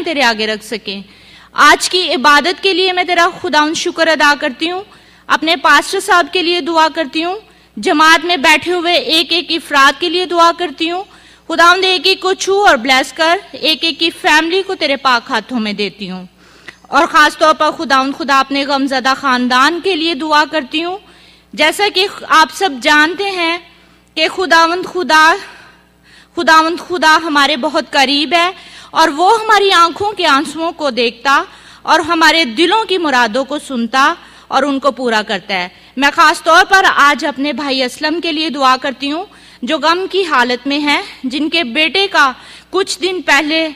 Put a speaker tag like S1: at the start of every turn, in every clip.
S1: تیرے آگے رکھ سکیں۔ آج کی عبادت کے لیے میں تیرا خداوند شکر ادا کرتی ہوں، اپنے پاسٹر صاحب کے لیے دعا کرتی ہوں، جماعت میں بیٹھے ہوئے ایک ایک افراد کے لیے دعا کرتی ہوں۔ خداوند ایک ایک کو چھو اور بلیس کر، ایک ایک کی فیملی کو تیرے پاک ہاتھوں میں دیتی ہوں، اور خاص طور پر خداوند خدا اپنے غمزدہ خاندان کے لیے دعا کرتی ہوں۔ جیسا کہ آپ سب جانتے ہیں کہ خداوند خدا ہمارے بہت قریب ہے، اور وہ ہماری آنکھوں کے آنسوؤں کو دیکھتا اور ہمارے دلوں کی مرادوں کو سنتا اور ان کو پورا کرتا ہے۔ میں خاص طور پر آج اپنے بھائی اسلم کے لیے دعا کرتی ہوں جو غم کی حالت میں ہے، جن کے بیٹے کا کچھ دن پہلے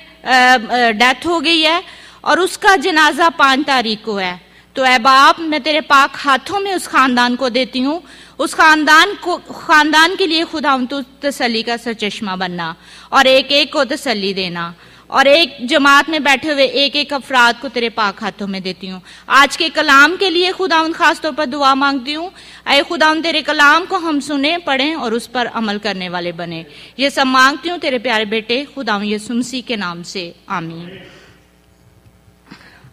S1: ڈیتھ ہو گئی ہے اور اس کا جنازہ 5 تاریخ کو ہے۔ تو اے باپ، میں تیرے پاک ہاتھوں میں اس خاندان کو دیتی ہوں، اس خاندان کے لیے خداوند تو تسلی کا سرچشمہ بننا اور ایک ایک کو تسلی دینا، اور ایک جماعت میں بیٹھے ہوئے ایک ایک افراد کو تیرے پاک ہاتھوں میں دیتی ہوں۔ آج کے کلام کے لیے خداوند خاص طور پر دعا مانگتی ہوں، اے خداوند تیرے کلام کو ہم سنیں، پڑھیں اور اس پر عمل کرنے والے بنیں۔ یہ سب مانگتی ہوں تیرے پیارے بیٹے خداوند یسوع مسیح کے نام سے، آمین۔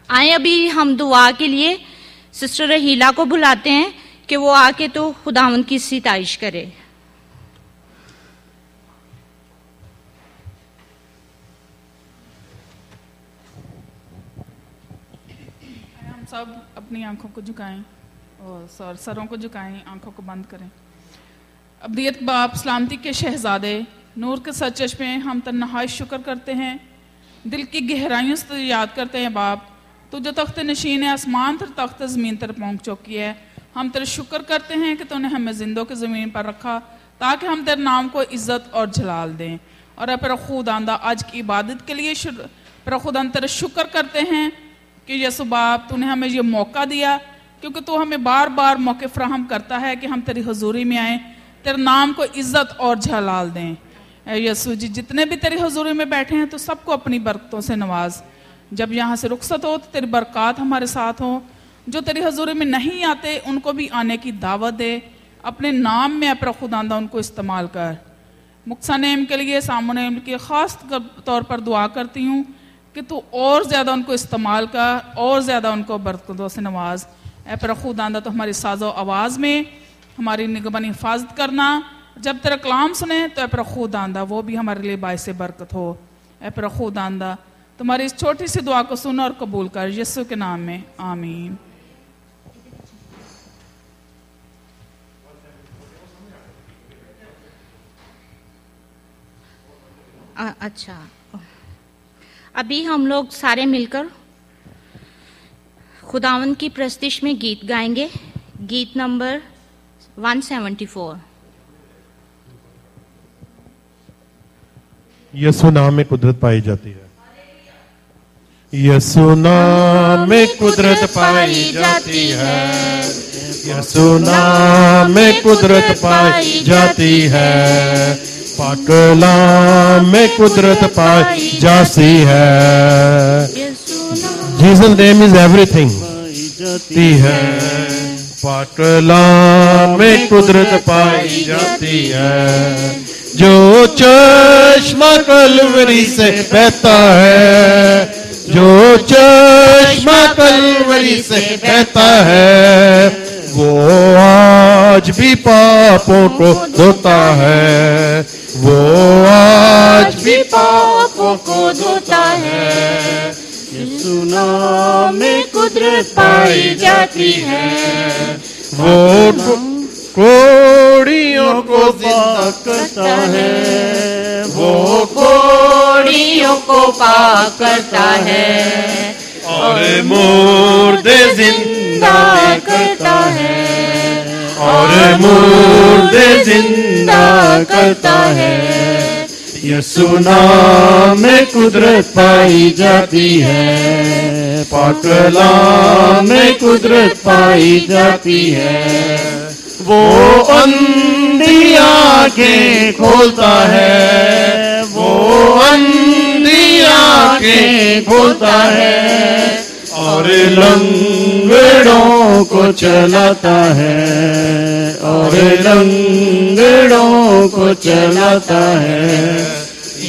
S1: آئیں ابھی ہم دعا کے لیے سسٹر رحیلہ کو بلاتے ہیں کہ وہ آ کے تو خداوند کی ستائش کرے۔
S2: ہم سب اپنی آنکھوں کو جھکائیں اور سروں کو جھکائیں، آنکھوں کو بند کریں۔ ابدیت باپ، سلامتی کے شہزادے، نور کے سرچشمے، ہم تنہائی شکر کرتے ہیں، دل کی گہرائیوں سے یاد کرتے ہیں باپ، تو جو تخت نشین آسمان تر تخت زمین تر پہنچ چکی ہے۔ ہم تیرے شکر کرتے ہیں کہ تو نے ہمیں زندوں کے زمین پر رکھا تاکہ ہم تیرے نام کو عزت اور جلال دیں۔ اور اے پر خداوند، آج کی عبادت کے لیے پر خداوند تیرے شکر کرتے ہیں کہ یسوع باپ تو نے ہمیں یہ موقع دیا، کیونکہ تو ہمیں بار بار موقع فراہم کرتا ہے کہ ہم تیری حضوری میں آئیں، تیرے نام کو عزت اور جلال دیں۔ اے یسوع جی، جتنے بھی تیری حضوری میں بیٹھے ہیں تو سب کو اپنی برکتوں سے نواز۔ جب یہاں سے رخصت ہو تو تیری برکات ہمارے ساتھ ہوں، جو تیری حضوری میں نہیں آتے ان کو بھی آنے کی دعوت دے، اپنے نام میں اپنا خداوند ان کو استعمال کر۔ مقصد نیم کے لیے، سامنے نیم کے خاص طور پر دعا کرتی ہوں کہ تو اور زیادہ ان کو استعمال کر، اور زیادہ ان کو برکتوں سے نواز۔ اے پر خداوند، تو ہماری ساز و آواز میں ہماری نگہبانی حفاظت کرنا، جب تیرا کلام سنیں تو اے پر خداوند وہ بھی ہمارے لیے باعث برکت ہو۔ اے پر خداوند، تمہاری اس چھوٹی سی دعا کو سن اور قبول کر، یسوع کے نام میں، آمین۔
S1: اچھا، ابھی ہم لوگ سارے مل کر خداوند کی پرستش میں گیت گائیں گے، گیت نمبر 174۔
S3: یسوع نام میں قدرت پائی جاتی ہے، یسوع نام میں قدرت پائی جاتی ہے، یسوع نام میں قدرت پائی جاتی ہے، پاک کلام میں قدرت پائی جاتی ہے، Jesus name is every thing جاتی ہے، پاک کلام میں قدرت پائی جاتی ہے، جو چشمہ کلوری سے بہتا ہے، جو چشمہ کلوری سے بہتا ہے، وہ آج بھی پاپوں کو دھوتا ہے، وہ آج بھی پاپوں کو دھوتا ہے، یسوع نام میں قدرت پائی جاتی ہے، وہ کوڑیوں کو زندہ کرتا ہے، وہ کوڑیوں کو پاک کرتا ہے، اور مردے زندہ کرتا ہے، اور مردے زندہ کرتا ہے، یسوع نام میں قدرت پائی جاتی ہے، پاک کلام میں قدرت پائی جاتی ہے، وہ اندھی آنکھیں کھولتا ہے، وہ اندھی آنکھیں کھولتا ہے، اور لنگڑوں کو چلاتا ہے، اور لنگڑوں کو چلاتا ہے،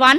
S1: 1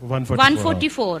S1: 144।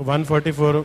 S3: 144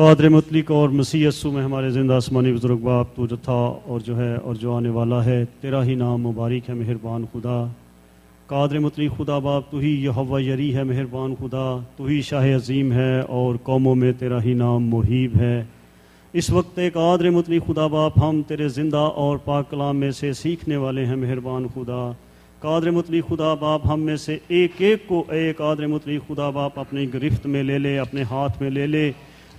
S4: قادر مطلق اور مسیح یسوع میں ہمارے زندہ آسمانی بزرگ باپ، تو جو تھا اور جو ہے اور جو آنے والا ہے، تیرا ہی نام مبارک ہے مہربان خدا۔ قادر مطلق خدا باپ، تو ہی یہوہ یری ہے مہربان خدا، تو ہی شاہ عظیم ہے اور قوموں میں تیرا ہی نام محیب ہے۔ اس وقت ایک قادر مطلق خدا باپ، ہم تیرے زندہ اور پاک کلام میں سے سیکھنے والے ہیں مہربان خدا۔ قادر مطلق خدا باپ، ہم میں سے ایک ایک کو اے قادر مطلق خدا باپ اپنی گرفت میں لے لے، اپنے ہاتھ میں لے لے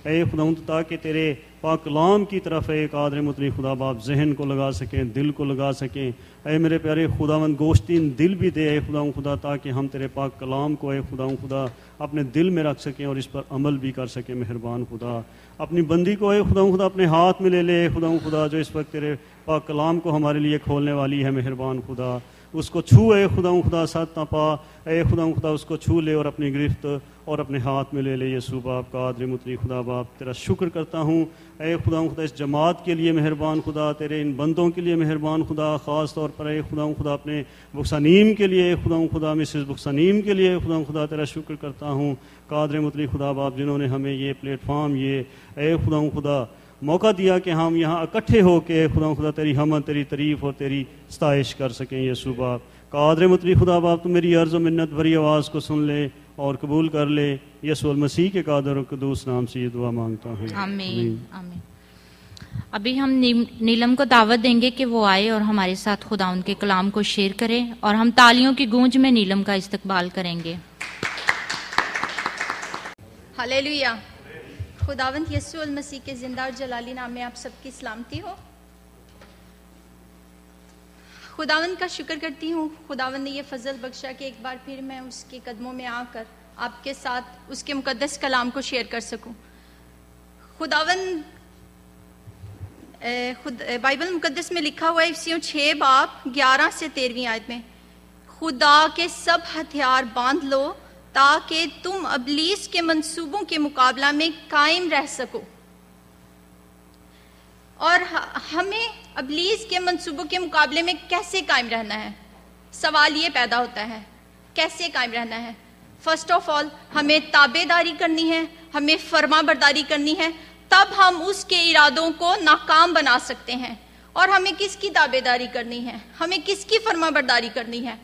S4: اے خداوند، تاکہ تیرے پاک کلام کی طرف اے قادر مطلق خدا باپ ذہن کو لگا سکیں، دل کو لگا سکیں۔ اے میرے پیارے خداوند، گوشتین دل بھی دے اے خداوند خدا، تاکہ ہم تیرے پاک کلام کو اے خداوند خدا اپنے دل میں رکھ سکیں اور اس پر عمل بھی کر سکیں مہربان خدا۔ اپنی بندی کو اے خداوند خدا اپنے ہاتھ میں لے لے اے خداوند خدا، جو اس وقت تیرے پاک کلام کو ہمارے لیے کھولنے والی ہے مہربان خدا۔ اس کو چھو اے خداوند خدا، ساتھ نہ پا اے خداوند خدا، اس کو چھو لے اور اپنی گرفت اور اپنے ہاتھ میں لے لے یسوع باپ۔ قادر مطلق خدا باپ، تیرا شکر کرتا ہوں اے خداوند خدا اس جماعت کے لیے مہربان خدا، تیرے ان بندوں کے لیے مہربان خدا، خاص طور پر اے خداوند خدا اپنے بکسانیم کے لیے اے خداوند خدا، مسز بکسانیم کے لیے خداوند خدا تیرا شکر کرتا ہوں۔ قادر مطلق خدا باپ، جنہوں نے ہمیں یہ پلیٹ فارم، یہ اے خداوند خدا موقع دیا کہ ہم یہاں اکٹھے ہو کے خدا خدا تیری حمد، تیری تعریف اور تیری ستائش کر سکیں یسوع باپ۔ قادر مطلق خدا باپ، تو میری عرض و منت بھری آواز کو سن لے اور قبول کر لے، یسوع المسیح کے قادر و قدوس نام سے یہ دعا مانگتا ہوں،
S1: آمین آمین۔ ابھی ہم نیلم کو دعوت دیں گے کہ وہ آئے اور ہمارے ساتھ خداوند کے کلام کو شیئر کرے، اور ہم تالیوں کی گونج میں نیلم کا استقبال کریں گے۔
S5: ہلیلویا۔ خداوند یسوع المسیح کے زندہ اور جلالی نام میں آپ سب کی سلامتی ہو۔ خداوند کا شکر کرتی ہوں، خداوند نے یہ فضل بخشا کہ ایک بار پھر میں اس کے قدموں میں آ کر آپ کے ساتھ اس کے مقدس کلام کو شیئر کر سکوں۔ خداوند بائبل مقدس میں لکھا ہوا ہے افسیوں 6 باب 11 سے 13 آیت میں، خدا کے سب ہتھیار باندھ لو تاکہ تم ابلیس کے منصوبوں کے مقابلہ میں قائم رہ سکو۔ اور ہمیں ابلیس کے منصوبوں کے مقابلے میں کیسے قائم رہنا ہے؟ سوال یہ پیدا ہوتا ہے، کیسے قائم رہنا ہے؟ فرسٹ آف آل ہمیں تابع داری کرنی ہے، ہمیں فرما برداری کرنی ہے، تب ہم اس کے ارادوں کو ناکام بنا سکتے ہیں۔ اور ہمیں کس کی تابع داری کرنی ہے؟ ہمیں کس کی فرما برداری کرنی ہے؟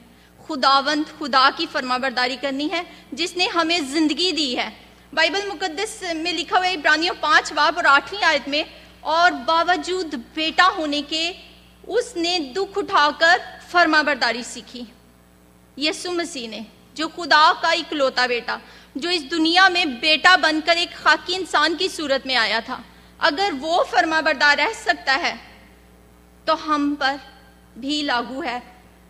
S5: خداوند خدا کی فرما برداری کرنی ہے جس نے ہمیں زندگی دی ہے۔ بائبل مقدس میں لکھا ہوا ہے عبرانیوں 5 باب اور 8ویں آیت میں، اور باوجود بیٹا ہونے کے اس نے دکھ اٹھا کر فرما برداری سیکھی۔ یسوع مسیح نے، جو خدا کا اکلوتا بیٹا، جو اس دنیا میں بیٹا بن کر ایک خاکی انسان کی صورت میں آیا تھا، اگر وہ فرما بردار رہ سکتا ہے تو ہم پر بھی لاگو ہے۔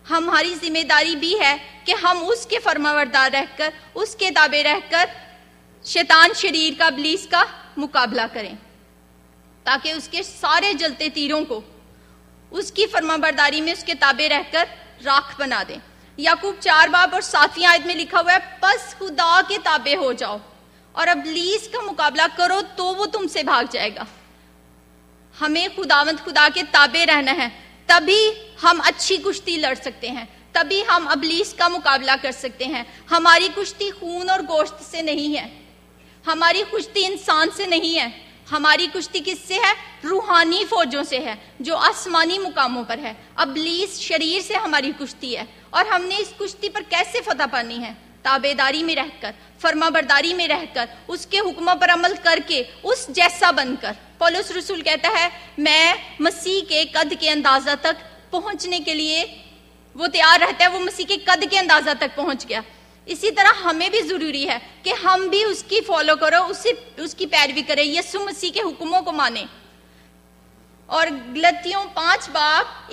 S5: ہماری ذمہ داری بھی ہے کہ ہم اس کے فرما بردار رہ کر، اس کے تابع رہ کر شیطان شریر کا، ابلیس کا مقابلہ کریں، تاکہ اس کے سارے جلتے تیروں کو اس کی فرما برداری میں اس کے تابع رہ کر راکھ بنا دیں۔ یعقوب 4 باب اور 7ویں آیت میں لکھا ہوا ہے، پس خدا کے تابع ہو جاؤ اور ابلیس کا مقابلہ کرو تو وہ تم سے بھاگ جائے گا۔ ہمیں خداوند خدا کے تابع رہنا ہے، تبھی ہم اچھی کشتی لڑ سکتے ہیں، تبھی ہم ابلیس کا مقابلہ کر سکتے ہیں۔ ہماری کشتی خون اور گوشت سے نہیں ہے، ہماری کشتی انسان سے نہیں ہے، ہماری کشتی کس سے ہے؟ روحانی فوجوں سے ہے جو آسمانی مقاموں پر ہے۔ ابلیس شریر سے ہماری کشتی ہے، اور ہم نے اس کشتی پر کیسے فتح پانی ہے؟ تابع داری میں رہ کر، فرما برداری میں رہ کر، اس کے حکموں پر عمل کر کے، اس جیسا بن کر۔ پولس رسول کہتا ہے، میں مسیح کے قد کے اندازہ تک پہنچنے کے لیے وہ تیار رہتا ہے، وہ مسیح کے قد کے اندازہ تک پہنچ گیا۔ اسی طرح ہمیں بھی ضروری ہے کہ ہم بھی اس کی فالو کرو، اس کی پیروی کریں، یسوع مسیح کے حکموں کو مانیں۔ اور غلطیوں 5 باب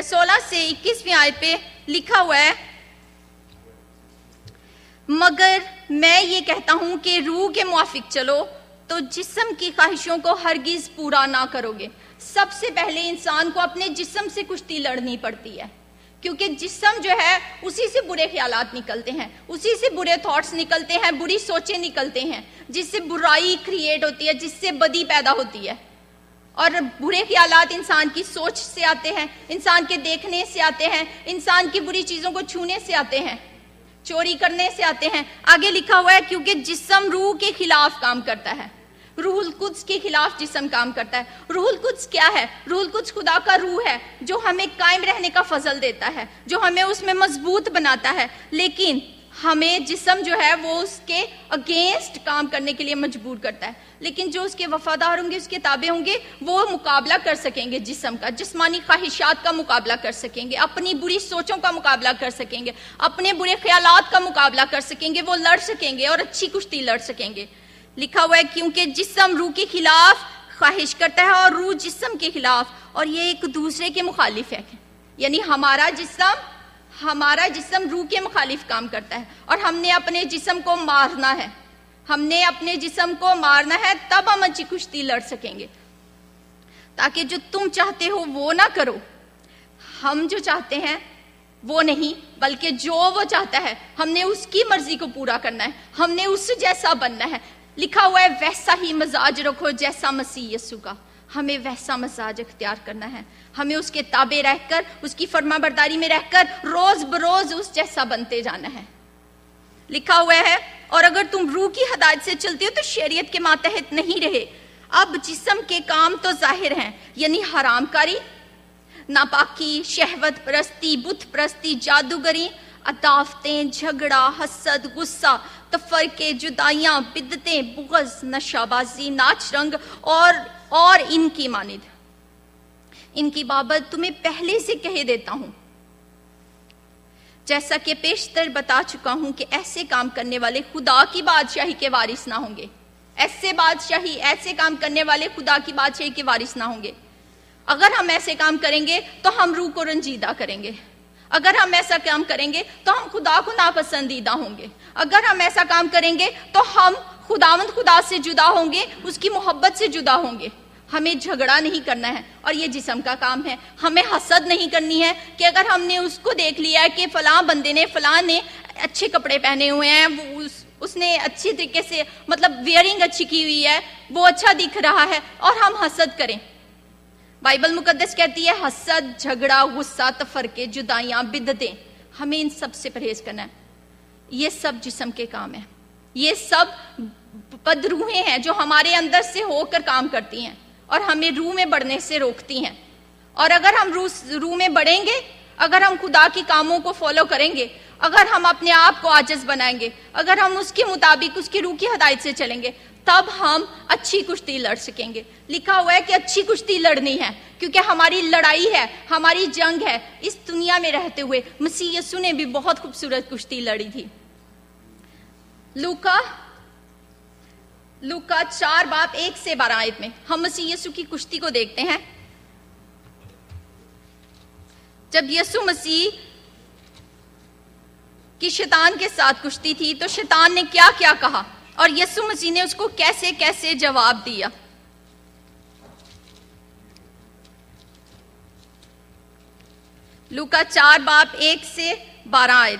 S5: 16 سے 21ویں آیت پہ لکھا ہوا ہے، مگر میں یہ کہتا ہوں کہ روح کے موافق چلو تو جسم کی خواہشوں کو ہرگز پورا نہ کرو گے۔ سب سے پہلے انسان کو اپنے جسم سے کشتی لڑنی پڑتی ہے، کیونکہ جسم جو ہے اسی سے برے خیالات نکلتے ہیں، اسی سے برے تھاٹس نکلتے ہیں، بری سوچیں نکلتے ہیں، جس سے برائی کریٹ ہوتی ہے، جس سے بدی پیدا ہوتی ہے۔ اور برے خیالات انسان کی سوچ سے آتے ہیں، انسان کے دیکھنے سے آتے ہیں، انسان کی بری چیزوں کو چھونے سے آتے ہیں، چوری کرنے سے آتے ہیں۔ آگے لکھا ہوا ہے، کیونکہ جسم روح کے خلاف کام کرتا ہے۔ روح القدس کے خلاف جسم کام کرتا ہے۔ روح القدس کیا ہے؟ روح القدس خدا کا روح ہے جو ہمیں قائم رہنے کا فضل دیتا ہے، جو ہمیں اس میں مضبوط بناتا ہے، لیکن ہمیں جسم جو ہے وہ اس کے اگینسٹ کام کرنے کے لیے مجبور کرتا ہے۔ لیکن جو اس کے وفادار ہوں گے، اس کے تابع ہوں گے، وہ مقابلہ کر سکیں گے جسم کا، جسمانی خواہشات کا مقابلہ کر سکیں گے، اپنی بری سوچوں کا مقابلہ کر سکیں گے، اپنے برے خیالات کا مقابلہ کر سکیں گے، وہ لڑ سکیں گے اور اچھی کشتی لڑ سکیں گے۔ لکھا ہوا ہے کیونکہ جسم روح کے خلاف خواہش کرتا ہے اور روح جسم کے خلاف، اور یہ ایک دوسرے کے مخالف ہے، یعنی ہمارا جسم روح کے مخالف کام کرتا ہے، اور ہم نے اپنے جسم کو مارنا ہے، تب ہم اچھی کشتی لڑ سکیں گے، تاکہ جو تم چاہتے ہو وہ نہ کرو، ہم جو چاہتے ہیں وہ نہیں بلکہ جو وہ چاہتا ہے ہم نے اس کی مرضی کو پورا کرنا ہے، ہم نے اس جیسا بننا ہے۔ لکھا ہوا ہے ویسا ہی مزاج رکھو جیسا مسیح یسوع کا، ہمیں ویسا مزاج اختیار کرنا ہے، ہمیں اس کے تابع رہ کر، اس کی فرما برداری میں رہ کر روز بروز اس جیسا بنتے جانا ہے۔ لکھا ہوا ہے اور اگر تم روح کی ہدایت سے چلتے ہو تو شریعت کے ماتحت نہیں رہے۔ اب جسم کے کام تو ظاہر ہیں، یعنی حرام کاری، ناپاکی، شہوت پرستی، بت پرستی، جادوگری، عداوتیں، جھگڑا، حسد، غصہ، تفرقے، جدائیاں، بدعتیں، بغض، نشہ بازی، ناچ رنگ اور ان کی مانند۔ ان کی بابت تمہیں پہلے سے کہہ دیتا ہوں، جیسا کہ پیشتر بتا چکا ہوں کہ ایسے کام کرنے والے خدا کی بادشاہی کے وارث نہ ہوں گے۔ ایسے کام کرنے والے خدا کی بادشاہی کے وارث نہ ہوں گے۔ اگر ہم ایسے کام کریں گے تو ہم روح کو رنجیدہ کریں گے، اگر ہم ایسا کام کریں گے تو ہم خدا کو ناپسندیدہ ہوں گے، اگر ہم ایسا کام کریں گے تو ہم خداوند خدا سے جدا ہوں گے، اس کی محبت سے جدا ہوں گے۔ ہمیں جھگڑا نہیں کرنا ہے، اور یہ جسم کا کام ہے۔ ہمیں حسد نہیں کرنی ہے کہ اگر ہم نے اس کو دیکھ لیا ہے کہ فلاں بندے نے، فلاں نے اچھے کپڑے پہنے ہوئے ہیں، اس نے اچھی طریقے سے ویئرنگ اچھی کی ہوئی ہے، وہ اچھا دکھ رہا ہے، اور ہم حسد کریں۔ بائبل مقدس کہتی ہے حسد، جھگڑا، غصہ، تفرقے، جدائیاں، بدعتیں، ہمیں ان سب سے پرہیز کرنا ہے۔ یہ سب جسم کے کام ہیں، یہ سب بدروحیں ہیں جو ہمارے اندر سے ہو کر کام کرتی ہیں اور ہمیں روح میں بڑھنے سے روکتی ہیں۔ اور اگر ہم روح میں بڑھیں گے، اگر ہم خدا کے کاموں کو فالو کریں گے، اگر ہم اپنے آپ کو عاجز بنائیں گے، اگر ہم اس کے مطابق اس کی روح کی ہدایت سے چلیں گے، تب ہم اچھی کشتی لڑ سکیں گے۔ لکھا ہوا ہے کہ اچھی کشتی لڑنی ہے، کیونکہ ہماری لڑائی ہے، ہماری جنگ ہے اس دنیا میں رہتے ہوئے۔ مسیح یسوع نے بھی بہت خوبصورت کشتی لڑی تھی۔ لوکا 4:1-12 میں ہم مسیح یسوع کی کشتی کو دیکھتے ہیں۔ جب یسوع مسیح کی شیطان کے ساتھ کشتی تھی تو شیطان نے کیا کیا کہا اور یسوع مسیح نے اس کو کیسے کیسے جواب دیا۔ لوکا 4:1-12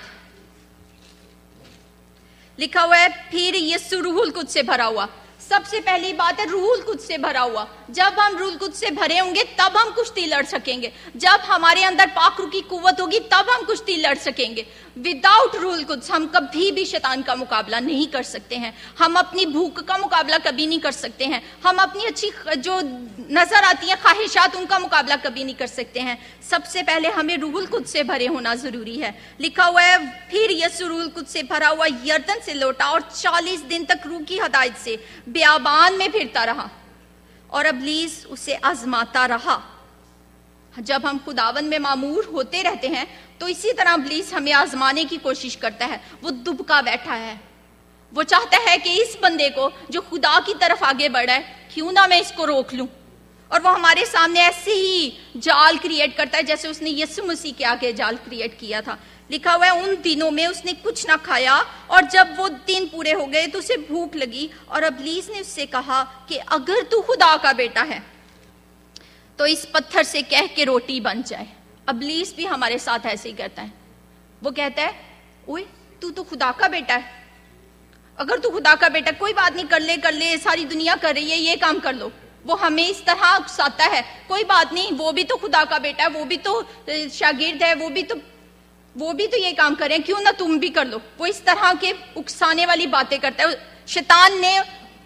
S5: لکھا ہوا ہے پھر یسوع روح القدس سے بھرا ہوا۔ سب سے پہلی بات ہے روح القدس سے بھرا ہوا۔ جب ہم روح القدس سے بھرے ہوں گے تب ہم کشتی لڑ سکیں گے، جب ہمارے اندر پاک روح کی قوت ہوگی تب ہم کشتی لڑ سکیں گے۔ وداؤٹ روح القدس ہم کبھی بھی شیطان کا مقابلہ نہیں کر سکتے ہیں، ہم اپنی بھوک کا مقابلہ کبھی نہیں کر سکتے ہیں، ہم اپنی اچھی جو نظر آتی ہیں خواہشات ان کا مقابلہ کبھی نہیں کر سکتے ہیں۔ سب سے پہلے ہمیں روح القدس سے بھرے ہونا ضروری ہے۔ لکھا ہوا ہے پھر یسوع روح القدس سے بھرا ہوا یردن سے لوٹا اور 40 دن تک روح کی ہدایت سے بیابان میں پھرتا رہا اور ابلیس اسے آزماتا رہا۔ جب ہم خداوند میں معمور ہوتے رہتے ہیں تو اسی طرح ابلیس ہمیں آزمانے کی کوشش کرتا ہے۔ وہ دبکا بیٹھا ہے، وہ چاہتا ہے کہ اس بندے کو جو خدا کی طرف آگے بڑھا ہے کیوں نہ میں اس کو روک لوں، اور وہ ہمارے سامنے ایسے ہی جال کریٹ کرتا ہے جیسے اس نے یسوع مسیح کے آگے جال کریٹ کیا تھا۔ لکھا ہوا ہے ان دنوں میں اس نے کچھ نہ کھایا اور جب وہ دن پورے ہو گئے تو اسے بھوک لگی اور ابلیس نے اس سے کہا کہ اگر تو خدا کا بیٹا ہے تو اس پتھر سے کہہ کے روٹی بن جائے۔ ابلیس بھی ہمارے ساتھ ایسے ہی کرتا ہے، وہ کہتا ہے اوئے تو خدا کا بیٹا ہے، اگر تو خدا کا بیٹا کوئی بات نہیں، کر لے ساری دنیا کر رہی ہے، یہ کام کر لو۔ وہ ہمیں اس طرح اکساتا ہے، کوئی بات نہیں وہ بھی تو خدا کا بیٹا ہے، وہ بھی تو شاگرد ہے، وہ بھی تو یہ کام کریں، کیوں نہ تم بھی کر لو۔ وہ اس طرح کے اکسانے والی باتیں کرتا ہے۔ شیطان نے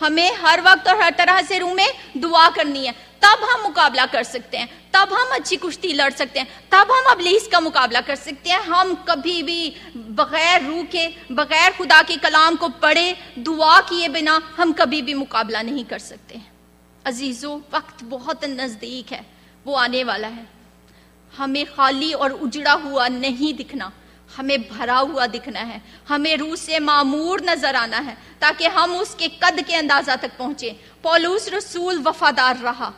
S5: ہمیں ہر وقت اور ہر طرح سے روح میں دعا کرنی ہے، تب ہم مقابلہ کر سکتے ہیں، تب ہم اچھی کشتی لڑ سکتے ہیں، تب ہم ابلیس کا مقابلہ کر سکتے ہیں۔ ہم کبھی بھی بغیر روح کے، بغیر خدا کے کلام کو پڑھے، دعا کیے بنا ہم کبھی بھی مقابلہ نہیں کر سکتے۔ عزیزو، وقت بہت نزدیک ہے، وہ آنے والا ہے۔ ہمیں خالی اور اجڑا ہوا نہیں دکھنا، ہمیں بھرا ہوا دکھنا ہے، ہمیں روح سے معمور نظر آنا ہے تاکہ ہم اس کے قد کے اندازہ تک پہنچے۔ پولس رسول وفادار رہا،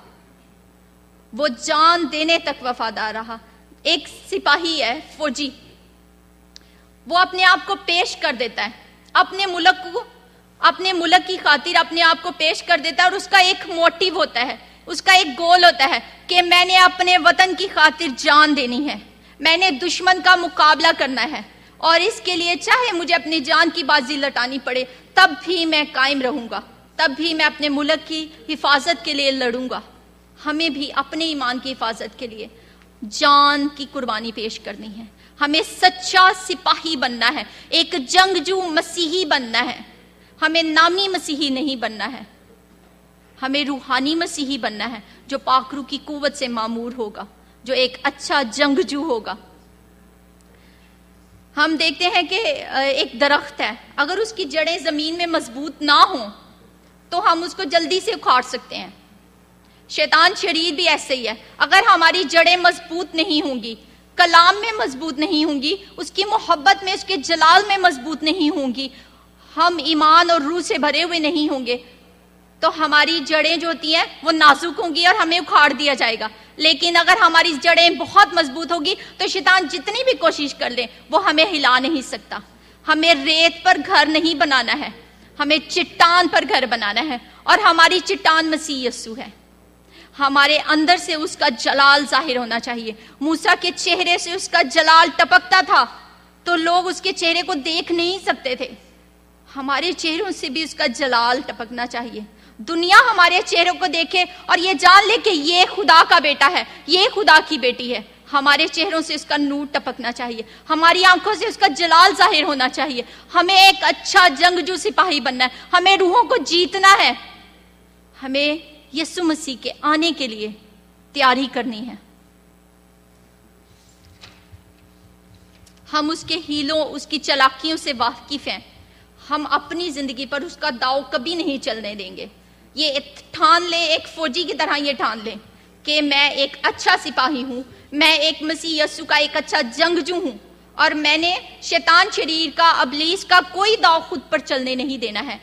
S5: وہ جان دینے تک وفادار رہا۔ ایک سپاہی ہے، فوجی، وہ اپنے آپ کو پیش کر دیتا ہے، اپنے ملک کی خاطر اپنے آپ کو پیش کر دیتا ہے، اور اس کا ایک موٹیو ہوتا ہے، اس کا ایک گول ہوتا ہے کہ میں نے اپنے وطن کی خاطر جان دینی ہے، میں نے دشمن کا مقابلہ کرنا ہے، اور اس کے لیے چاہے مجھے اپنی جان کی بازی لٹانی پڑے تب بھی میں قائم رہوں گا، تب بھی میں اپنے ملک کی حفاظت کے لیے لڑوں گا۔ ہمیں بھی اپنے ایمان کی حفاظت کے لیے جان کی قربانی پیش کرنی ہے، ہمیں سچا سپاہی بننا ہے، ایک جنگجو مسیحی بننا ہے۔ ہمیں نامی مسیحی نہیں بننا ہے، ہمیں روحانی مسیحی بننا ہے جو پاک روح کی قوت سے معمور ہوگا، جو ایک اچھا جنگجو ہوگا۔ ہم دیکھتے ہیں کہ ایک درخت ہے، اگر اس کی جڑیں زمین میں مضبوط نہ ہوں تو ہم اس کو جلدی سے اکھاڑ سکتے ہیں۔ شیطان شریر بھی ایسے ہی ہے، اگر ہماری جڑیں مضبوط نہیں ہوں گی، کلام میں مضبوط نہیں ہوں گی، اس کی محبت میں، اس کے جلال میں مضبوط نہیں ہوں گی، ہم ایمان اور روح سے بھرے ہوئے نہیں ہوں گے، تو ہماری جڑیں جو ہوتی ہیں وہ نازک ہوں گی اور ہمیں اکھاڑ دیا جائے گا۔ لیکن اگر ہماری جڑیں بہت مضبوط ہوگی تو شیطان جتنی بھی کوشش کر لے وہ ہمیں ہلا نہیں سکتا۔ ہمیں ریت پر گھر نہیں بنانا ہے، ہمیں چٹان پر گھر بنانا ہے، اور ہماری چٹان مسیح یسوع ہے۔ ہمارے اندر سے اس کا جلال ظاہر ہونا چاہیے۔ موسیٰ کے چہرے سے اس کا جلال ٹپکتا تھا تو لوگ اس کے چہرے کو دیکھ نہیں سکتے تھے، ہمارے چہروں سے بھی اس کا جلال ٹپکنا چاہیے۔ دنیا ہمارے چہروں کو دیکھے اور یہ جان لے کہ یہ خدا کا بیٹا ہے، یہ خدا کی بیٹی ہے۔ ہمارے چہروں سے اس کا نور ٹپکنا چاہیے، ہماری آنکھوں سے اس کا جلال ظاہر ہونا چاہیے۔ ہمیں ایک اچھا جنگجو سپاہی بننا ہے، ہمیں روحوں کو جیتنا ہے، ہمیں یسوع مسیح کے آنے کے لیے تیاری کرنی ہے۔ ہم اس کے ہیلوں، اس کی چالاکیوں سے واقف ہیں، ہم اپنی زندگی پر اس کا داؤ کبھی نہیں چلنے دیں گے۔ یہ ٹھان لیں، ایک فوجی کی طرح یہ ٹھان لیں کہ میں ایک اچھا سپاہی ہوں، میں ایک مسیح یسوع کا ایک اچھا جنگجو ہوں، اور میں نے شیطان شریر کا، ابلیس کا کوئی داؤ خود پر چلنے نہیں دینا ہے۔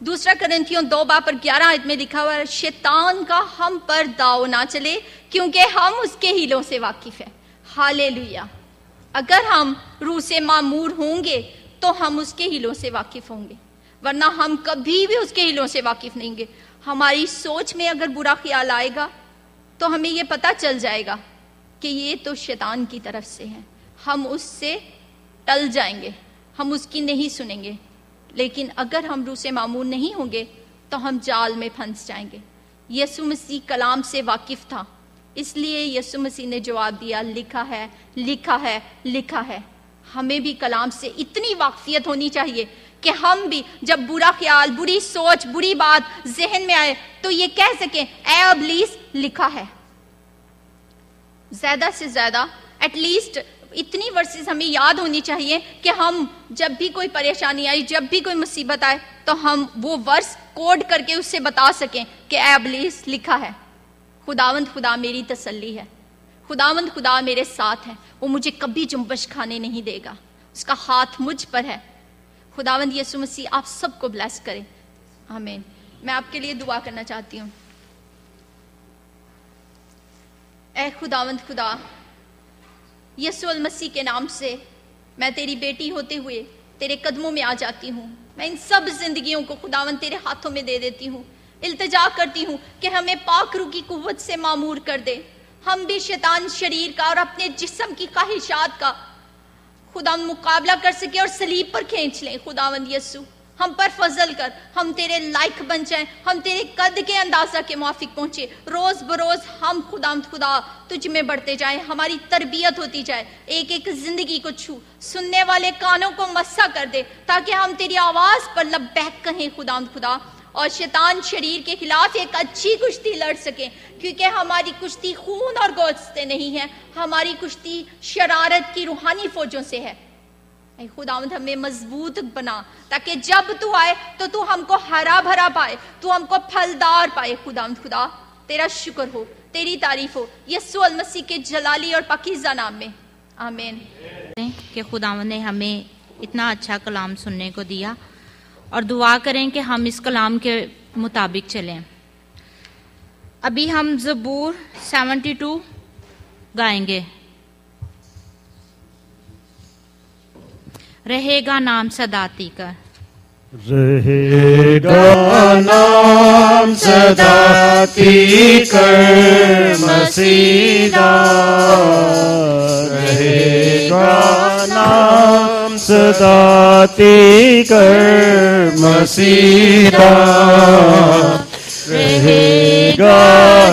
S5: دوسرا کرنتھیوں 2:11 میں لکھا ہوا ہے، شیطان کا ہم پر داؤ نہ چلے کیونکہ ہم اس کے ہیلوں سے واقف ہیں۔ ہالےلویا! اگر ہم روح سے معمور ہوں گے تو ہم اس کے ہیلوں سے واقف ہوں گے، ورنہ ہم کبھی بھی اس کے ہیلوں سے واقف نہیں گے۔ ہماری سوچ میں اگر برا خیال آئے گا تو ہمیں یہ پتہ چل جائے گا کہ یہ تو شیطان کی طرف سے ہے، ہم اس سے ٹل جائیں گے، ہم اس کی نہیں سنیں گے۔ لیکن اگر ہم روح سے معمور نہیں ہوں گے تو ہم جال میں پھنس جائیں گے۔ یسوع مسیح کلام سے واقف تھا، اس لیے یسوع مسیح نے جواب دیا، لکھا ہے، لکھا ہے، لکھا ہے۔ ہمیں بھی کلام سے اتنی واقفیت ہونی چاہیے کہ ہم بھی جب برا خیال، بری سوچ، بری بات ذہن میں آئے تو یہ کہہ سکیں، اے ابلیس، لکھا ہے۔ زیادہ سے زیادہ ایٹ لیسٹ اتنی ورسز ہمیں یاد ہونی چاہیے کہ ہم جب بھی کوئی پریشانی آئی، جب بھی کوئی مصیبت آئے تو ہم وہ ورس کوڈ کر کے اس سے بتا سکیں کہ اے ابلیس، لکھا ہے، خداوند خدا میری تسلی ہے، خداوند خدا میرے ساتھ ہے، وہ مجھے کبھی جنبش کھانے نہیں دے گا، اس کا ہاتھ مجھ پر ہے۔ خداوند یسوع مسیح آپ سب کو بلیس کرے، آمین۔ میں آپ کے لیے دعا کرنا چاہتی ہوں۔ اے خداوند خدا، یسوع المسیح کے نام سے میں تیری بیٹی ہوتے ہوئے تیرے قدموں میں آ جاتی ہوں۔ میں ان سب زندگیوں کو خداوند تیرے ہاتھوں میں دے دیتی ہوں، التجا کرتی ہوں کہ ہمیں پاک روح کی قوت سے معمور کر دے، ہم بھی شیطان شریر کا اور اپنے جسم کی خواہشات کا خداوند مقابلہ کر سکے اور صلیب پر کھینچ لیں۔ خداوند یسوع، ہم پر فضل کر، ہم تیرے لائق بن جائیں، ہم تیرے قد کے اندازہ کے موافق پہنچے، روز بروز ہم خداوند خدا تجھ میں بڑھتے جائیں، ہماری تربیت ہوتی جائے، ایک ایک زندگی کو چھو، سننے والے کانوں کو مسا کر دے تاکہ ہم تیری آواز پر لبیک کہیں خداوند خدا، اور شیطان شریر کے خلاف ایک اچھی کشتی لڑ سکیں، کیونکہ ہماری کشتی خون اور گوشت سے نہیں ہے، ہماری کشتی شرارت کی روحانی فوجوں سے ہے۔ اے خداوند ہمیں مضبوط بنا تاکہ جب تو آئے تو تو ہم کو ہرا بھرا پائے، تو ہم کو پھلدار پائے۔ خداوند خدا تیرا شکر ہو، تیری تعریف ہو یسوع المسیح کے جلالی اور پاکیزہ نام میں، آمین۔
S1: کہ خداوند نے ہمیں اتنا اچھا کلام سننے کو دیا، اور دعا کریں کہ ہم اس کلام کے مطابق چلیں۔ ابھی ہم زبور 72 گائیں گے۔ رہے گا نام صداتی کا،
S6: رہے گا نام صداتی کر مسیحا، رہے گا نام صداتی کر مسیحا، رہے گا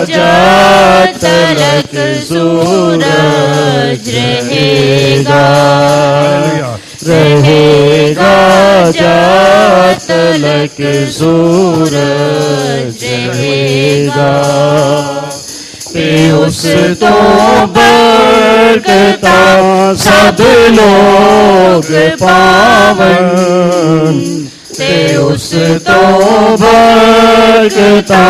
S6: جب تلک سورج رہے گا، رہے گا جب تلک سورج رہے گا، اس تو برکتا سب لوگ پاون، اس تو برکتا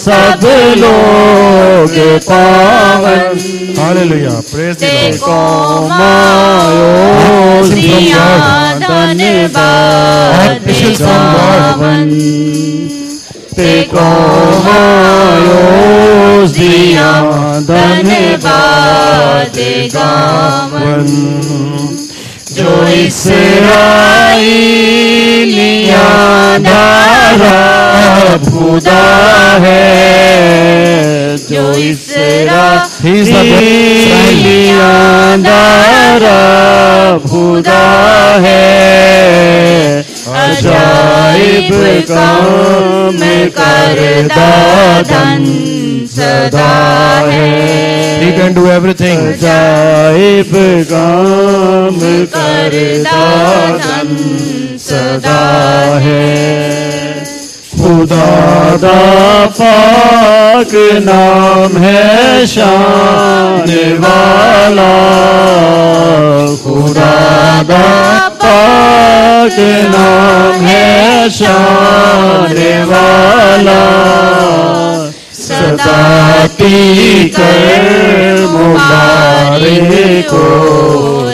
S6: سب لوگ پاون،
S3: ہاللویا، پریز دی لارڈ۔
S6: قوم آیو دیاں دھنیواد گاون، قوم آیو دیاں دھنیواد گاون، جو اسرائیلیاں دارا خدا ہے، جو اسرائیلیاں دارا خدا ہے، عجائب کام کرتا دھن سدا ہے،
S3: He can do everything.
S6: عجائب کام کرتا دھن سدا ہے، خدا دا پاک نام ہے شان والا، خدا دا پاک نام ہے شان والا، صداتی کر مبارک کو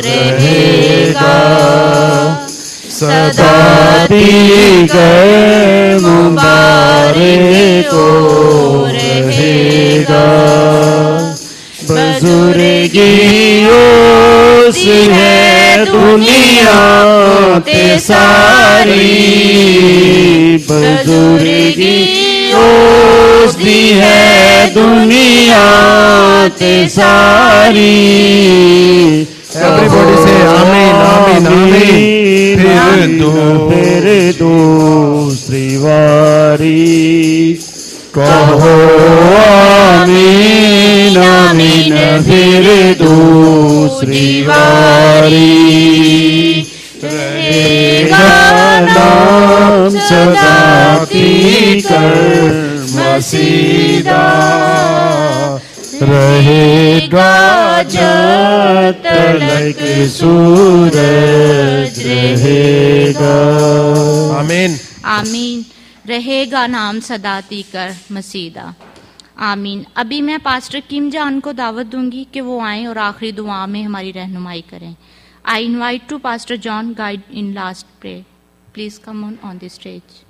S6: رہے گا، صداتی کر مبارک کو رہے گا، بزرگی اس ہے دنیا تے ساری، بزرگی اس دی ہے دنیا تے ساری،
S3: Everybody say آمین آمین آمین۔
S6: پھر دوسری واری کہو آمین آمین، پھر دوسری واری، رہے گا نام صداتی کر مسیحا، رہے گا جب تلک سورج رہے گا،
S3: آمین
S1: آمین۔ رہے گا نام صداتی کر مسیحا، آمین۔ ابھی میں پاسٹر کیم جان کو دعوت دوں گی کہ وہ آئیں اور آخری دعا میں ہماری رہنمائی کریں۔ I invite to Pastor John guide in last prayer. Please come on the stage.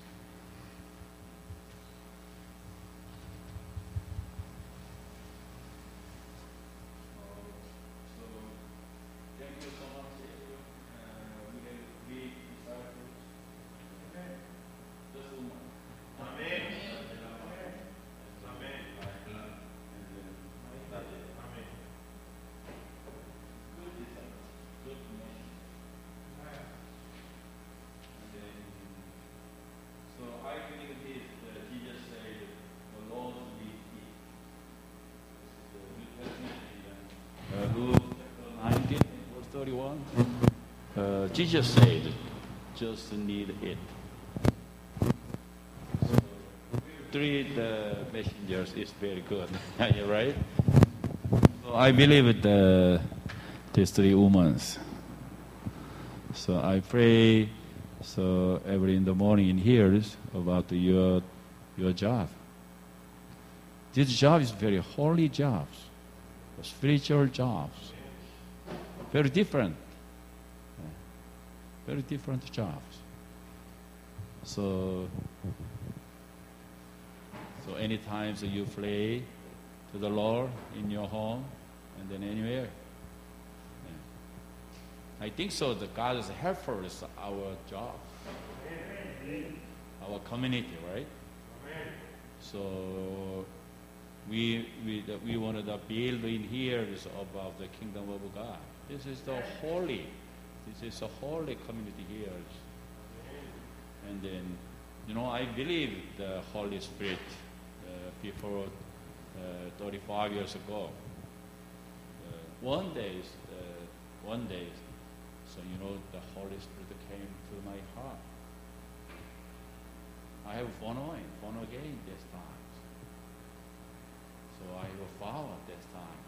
S7: Jesus said, just need it. treat the messengers is very good. You're right. So I believe these three women. So I pray. So every in the morning in here about your job. This job is very holy jobs, spiritual jobs, very different jobs. So anytime you pray to the Lord in your home and then anywhere. I think so. The God is helpful is our job, our community, right? So we wanted to build in here is about the kingdom of God. This is the holy. This is a holy community here. And then, I believe the Holy Spirit before 35 years ago. One day, so the Holy Spirit came to my heart. I have born again this time. So I have found this time.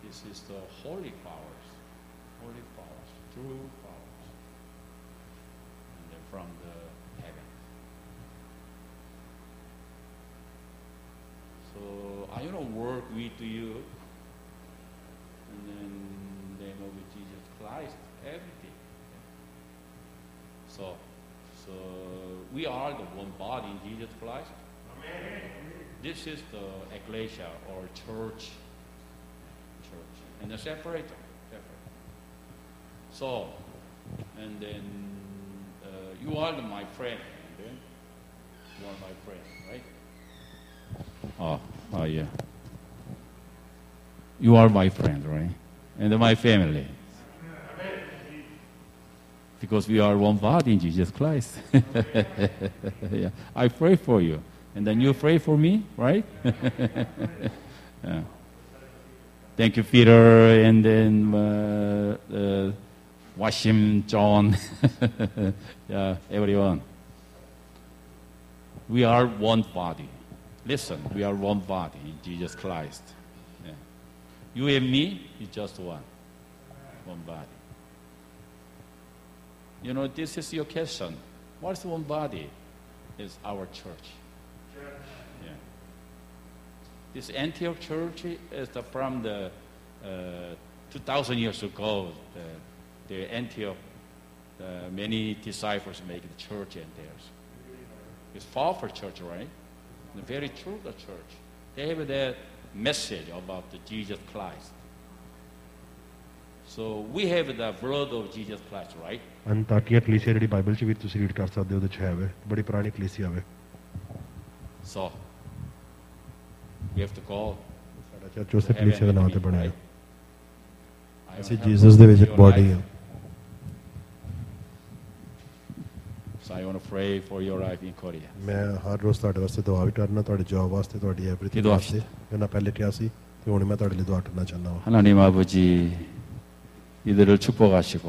S7: This is the holy powers, true powers, and then from the heaven. So I work with you, and then in the name of Jesus Christ, everything. So we are the one body in Jesus Christ. Amen. This is the ecclesia or church, and the separator. So, and then you are my friend. Okay? You are my friend, right? Oh yeah. You are my friend, right? And my family. Because we are one body in Jesus Christ. Yeah. I pray for you. And then you pray for me, right? Yeah. Thank you, Peter, and then Washim, John, yeah, everyone. We are one body. Listen, we are one body in Jesus Christ. Yeah. You and me is just one body. This is your question. What's one body? It's our church. Yeah. This Antioch church is from the 2,000 years ago. The Antioch, many disciples make the church in there. It's powerful church, right? And very true the church. They have that message about the Jesus Christ. So we have the blood of Jesus Christ, right?
S3: ਅੰਤਾਕੀਆ ਕਲੀਸਿਆ ਜਿਹੜੀ Bible 'ਚ ਵੀ ਤੁਸੀਂ read ਕਰ ਸਕਦੇ ਹੋ ਉਹਦੇ 'ਚ ਹੈ ਵੇ ਬੜੀ ਪੁਰਾਣੀ ਕਲੀਸਿਆ ਵੇ
S7: So we have to go.
S3: ਸਾਡਾ ਚਰਚ ਉਸੇ ਕਲੀਸਿਆ ਦੇ ਨਾਮ ਤੇ ਬਣਿਆ ਹੈ ਅਸੀਂ ਜੀਸਸ ਦੇ ਵਿੱਚ ਇੱਕ ਬਾਡੀ ਹਾਂ
S7: So I want to pray for your life in Korea.
S3: ਮੈਂ ਹਰ ਰੋਜ਼ ਤੁਹਾਡੇ ਵਾਸਤੇ ਦੁਆ ਵੀ ਕਰਨਾ ਤੁਹਾਡੇ ਜੌਬ ਵਾਸਤੇ ਤੁਹਾਡੀ ਐਵਰੀਥਿੰਗ ਵਾਸਤੇ ਮੈਂ ਪਹਿਲੇ ਕਿਹਾ ਸੀ ਤੇ ਹੁਣ ਮੈਂ ਤੁਹਾਡੇ ਲਈ ਦੁਆ ਕਰਨਾ ਚਾਹੁੰਦਾ ਹਾਂ
S7: 하나님 아버지 이들을 축복하시고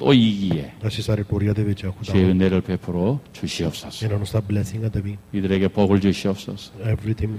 S7: 또 이기기에
S3: ਅਸੀਂ ਸਾਰੇ ਕੋਰੀਆ ਦੇ ਵਿੱਚ ਆ ਖੁਦਾ
S7: 주의 은혜를 베풀어 주시옵소서.
S3: ਇਹਨਾਂ ਨੂੰ ਸਭ ਬਲੇਸਿੰਗਾਂ ਦੇਵੀ
S7: 이들에게 복을 주시옵소서.
S3: everything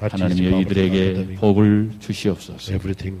S7: 하나님이 이들에게 복을 주시옵소서.
S3: everything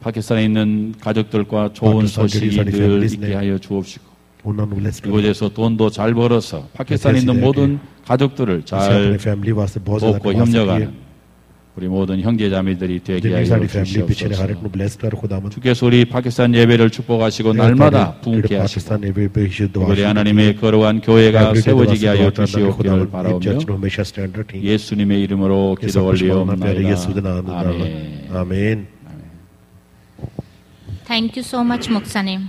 S7: 파키스탄에 있는 가족들과 좋은 소식을 있게 하여 주옵시고 이곳에서 돈도 잘 벌어서 파키스탄에 있는 모든 가족들을 잘 돕고 협력하는 우리 모든 형제자매들이 되게 하여 주시옵소서. 주께서 우리 파키스탄 예배를 축복하시고 날마다 부흥케 하시고 우리 하나님의 거룩한 교회가 세워지게 하여 주시옵기를 바라오며 예수님의 이름으로 기도 올리옵나이다. 아멘.
S3: 아멘.
S1: Thank you so much, Muksanim.